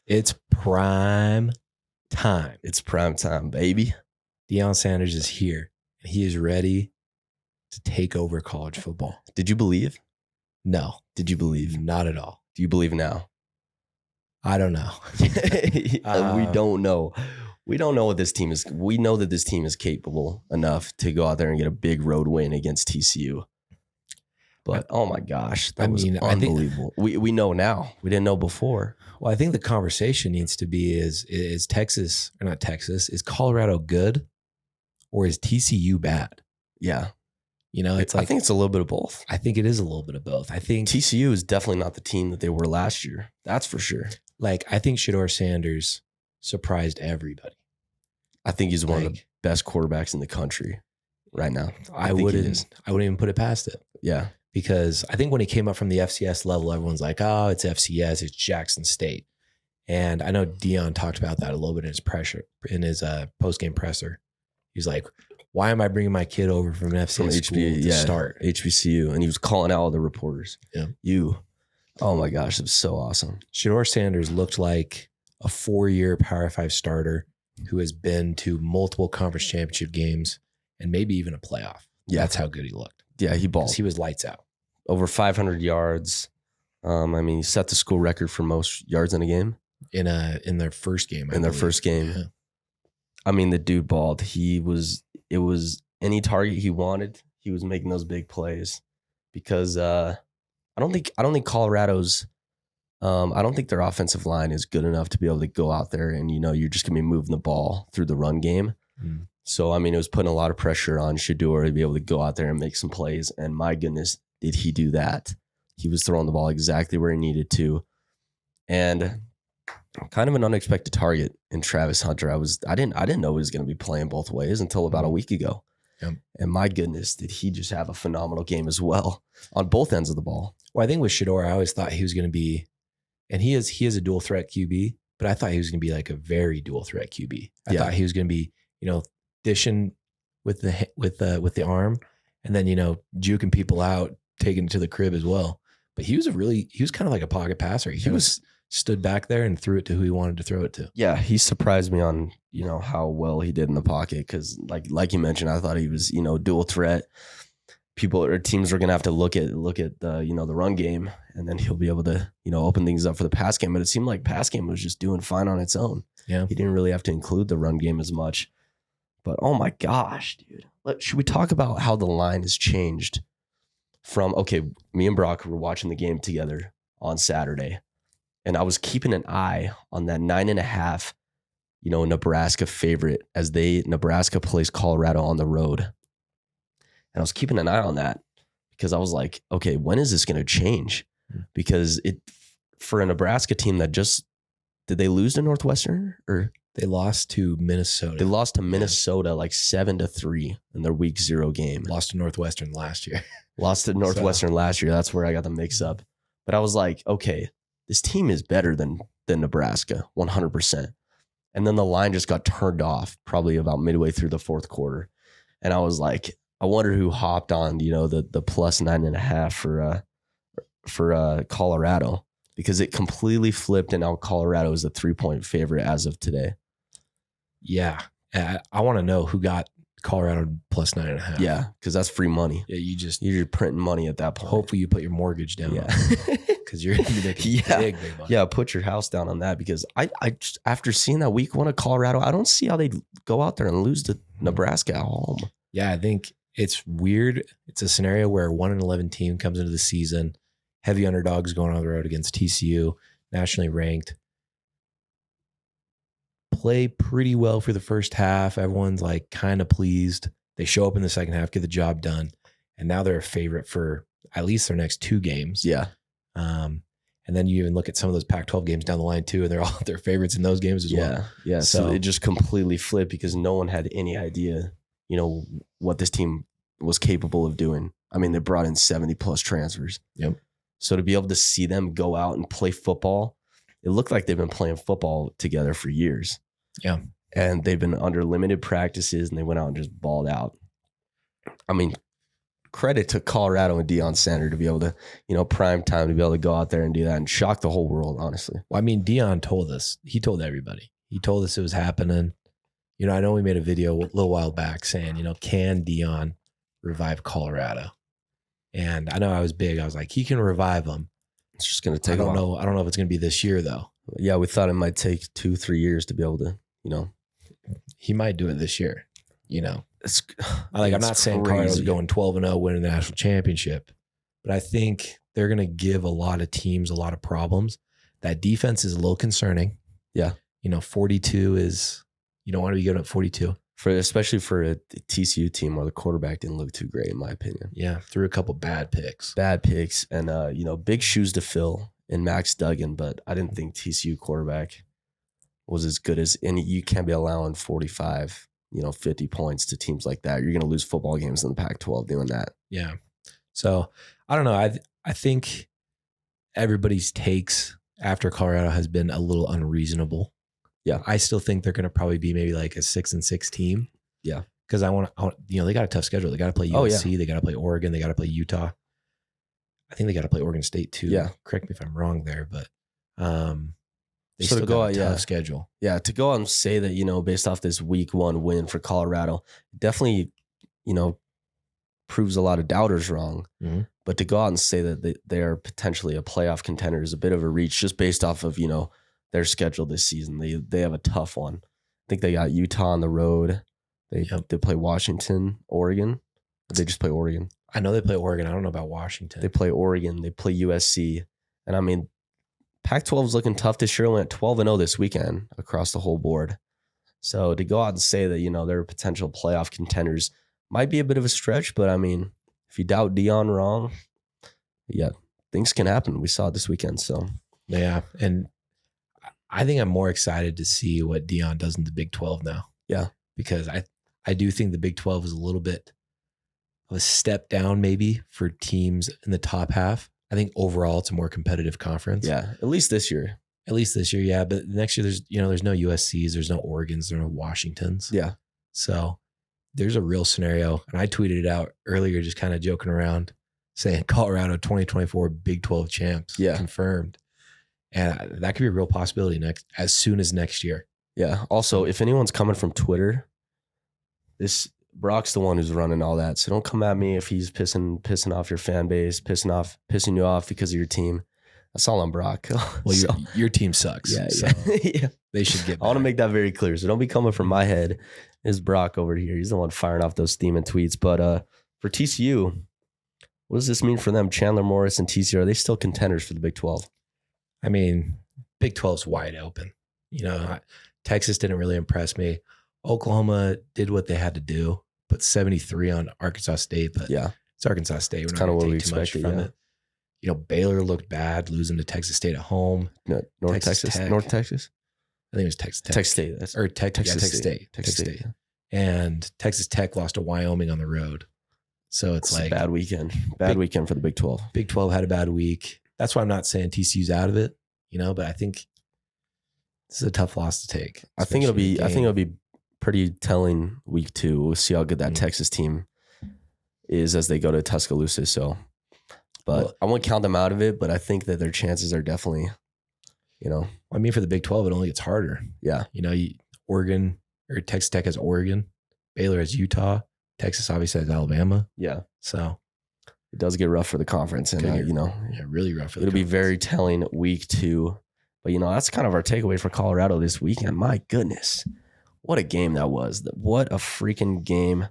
It's prime time. It's prime time, baby. Deion Sanders is here, and he is ready to take over college football. Did you believe? No. Did you believe? Not at all. Do you believe now? I don't know. We don't know. We don't know what this team is. We know that this team is capable enough to go out there and get a big road win against TCU. But oh my gosh, that was unbelievable. We know now. We didn't know before. Well, I think the conversation needs to be is Texas, or not Texas, is Colorado good or is TCU bad? Yeah. You know, it's like, I think it's a little bit of both. I think it is a little bit of both. I think TCU is definitely not the team that they were last year. That's for sure. Like, I think Sheduer Sanders surprised everybody. I think he's one of the best quarterbacks in the country right now. I wouldn't even put it past it. Yeah. Because I think when he came up from the FCS level, everyone's like, oh, it's FCS, it's Jackson State. And I know Deion talked about that a little bit in his post-game presser. He's like, why am I bringing my kid over from an FCS school to start? HBCU. And he was calling out all the reporters. Yeah. Oh my gosh, it was so awesome. Sheduer Sanders looked like a 4-year Power 5 starter who has been to multiple conference championship games and maybe even a playoff. Yeah. That's how good he looked. Yeah, he balled. He was lights out. Over 500 yards. He set the school record for most yards in a game. In their first game. Their first game. Yeah. I mean, the dude balled. It was any target he wanted, he was making those big plays. Because I don't think Colorado's I don't think their offensive line is good enough to be able to go out there and, you're just going to be moving the ball through the run game. Mm. So, it was putting a lot of pressure on Sheduer to be able to go out there and make some plays. And my goodness, did he do that? He was throwing the ball exactly where he needed to. And kind of an unexpected target in Travis Hunter. I didn't know he was going to be playing both ways until about a week ago. Yep. And my goodness, did he just have a phenomenal game as well on both ends of the ball. Well, I think with Sheduer, I always thought he was going to be, and he is a dual threat QB, but I thought he was going to be like a very dual threat QB. I thought he was going to be, dishing with the arm and then, juking people out, taking it to the crib as well. But he was kind of like a pocket passer. He was stood back there and threw it to who he wanted to throw it to. Yeah, he surprised me on, how well he did in the pocket because like you mentioned, I thought he was, dual threat. People or teams are going to have to look at the, the run game, and then he'll be able to, open things up for the pass game. But it seemed like pass game was just doing fine on its own. Yeah. He didn't really have to include the run game as much. But oh my gosh, dude. Should we talk about how the line has changed from, me and Brock were watching the game together on Saturday, and I was keeping an eye on that 9.5, Nebraska favorite as Nebraska plays Colorado on the road. And I was keeping an eye on that because I was like, okay, when is this going to change? Because for a Nebraska team that did they lose to Northwestern or? They lost to Minnesota. They lost to Minnesota like 7-3 in their week 0 game. Lost to Northwestern last year. Last year. That's where I got the mix up. But I was like, okay, this team is better than Nebraska, 100%. And then the line just got turned off probably about midway through the fourth quarter. And I was like, I wonder who hopped on, the plus 9.5 for Colorado, because it completely flipped and now Colorado is a 3-point favorite as of today. Yeah. I want to know who got Colorado plus 9.5. Yeah, because that's free money. Yeah, you're printing money at that point. Hopefully you put your mortgage down. Yeah, because you're going to be making big money. Yeah, put your house down on that, because I just, after seeing that week 1 of Colorado, I don't see how they go out there and lose to Nebraska at home. Yeah, I think it's weird. It's a scenario where 1-11 team comes into the season, heavy underdogs going on the road against TCU, nationally ranked. Play pretty well for the first half. Everyone's like kind of pleased. They show up in the second half, get the job done, and now they're a favorite for at least their next 2 games. Yeah. And then you even look at some of those Pac-12 games down the line too, and they're all their favorites in those games as well. Yeah. So it just completely flipped because no one had any idea, what this team was capable of doing. I mean, they brought in 70 plus transfers. Yep. So to be able to see them go out and play football, it looked like they've been playing football together for years. Yeah. And they've been under limited practices and they went out and just balled out. I mean, credit to Colorado and Deion Sanders to be able to, prime time to be able to go out there and do that and shock the whole world, honestly. Well, I mean, Deion told us. He told everybody. He told us it was happening. I know we made a video a little while back saying, can Deion revive Colorado? And I know I was big. I was like, he can revive them. It's just going to take I don't know if it's going to be this year, though. Yeah, we thought it might take 2-3 years to be able to, He might do it this year, It's I'm not saying Colorado's going 12-0, winning the national championship, but I think they're going to give a lot of teams a lot of problems. That defense is a little concerning. Yeah. 42 is, you don't want to be good at 42. Especially for a TCU team where the quarterback didn't look too great, in my opinion. Yeah, threw a couple bad picks. And, big shoes to fill in Max Duggan, but I didn't think TCU quarterback was as good as any. You can't be allowing 45, 50 points to teams like that. You're going to lose football games in the Pac-12 doing that. Yeah. So, I don't know. I think everybody's takes after Colorado has been a little unreasonable. Yeah. I still think they're going to probably be maybe like a 6-6 team. Yeah. Because I want, they got a tough schedule. They got to play USC. They got to play Oregon. They got to play Utah. I think they got to play Oregon State too. Yeah. Correct me if I'm wrong there, but they So still to go got a out, tough schedule. Yeah, to go out and say that, based off this week 1 win for Colorado, definitely, proves a lot of doubters wrong. Mm-hmm. But to go out and say that they are potentially a playoff contender is a bit of a reach just based off of, their schedule this season. They have a tough one. I think they got Utah on the road. They play Washington, Oregon. Or they just play Oregon. I know they play Oregon. I don't know about Washington. They play Oregon. They play USC. And I mean, Pac-12 is looking tough this year. Went 12-0 this weekend across the whole board. So to go out and say that, they're potential playoff contenders might be a bit of a stretch. But I mean, if you doubt Deion wrong, yeah, things can happen. We saw it this weekend. So yeah. And I think I'm more excited to see what Deion does in the Big 12 now. Yeah. Because I do think the Big 12 is a little bit of a step down maybe for teams in the top half. I think overall it's a more competitive conference. Yeah, at least this year. Yeah. But next year there's no USCs, there's no Oregons, there's no Washingtons. Yeah. So there's a real scenario. And I tweeted it out earlier, just kind of joking around, saying Colorado 2024 Big 12 champs confirmed. And that could be a real possibility as soon as next year. Yeah. Also, if anyone's coming from Twitter, Brock's the one who's running all that. So don't come at me if he's pissing off your fan base, pissing you off because of your team. That's all on Brock. Well, your team sucks. Yeah, so yeah. They should get better. I want to make that very clear. So don't be coming from my head. It's Brock over here. He's the one firing off those steaming tweets. But for TCU, what does this mean for them? Chandler Morris and TCU, are they still contenders for the Big 12? I mean, Big 12's wide open. Texas didn't really impress me. Oklahoma did what they had to do, put 73 on Arkansas State, but yeah, it's Arkansas State. We're it's not kind of going what we to take too much expected from it. Baylor looked bad, losing to Texas State at home. No, North Texas. Tech. North Texas? I think it was Texas Tech. Texas State. Texas State. Texas State. And Texas Tech lost to Wyoming on the road. So it's like a bad weekend. Bad weekend for the Big 12. Big 12 had a bad week. That's why I'm not saying TCU's out of it, but I think this is a tough loss to take. I think it'll be pretty telling week 2. We'll see how good that Texas team is as they go to Tuscaloosa. So, I won't count them out of it, but I think that their chances are definitely, I mean, for the Big 12, it only gets harder. Yeah. Oregon or Texas Tech has Oregon, Baylor has Utah, Texas obviously has Alabama. Yeah. So it does get rough for the conference, and really rough for the conference. It'll be very telling week 2. But that's kind of our takeaway for Colorado this weekend. My goodness, what a game that was! What a freaking game!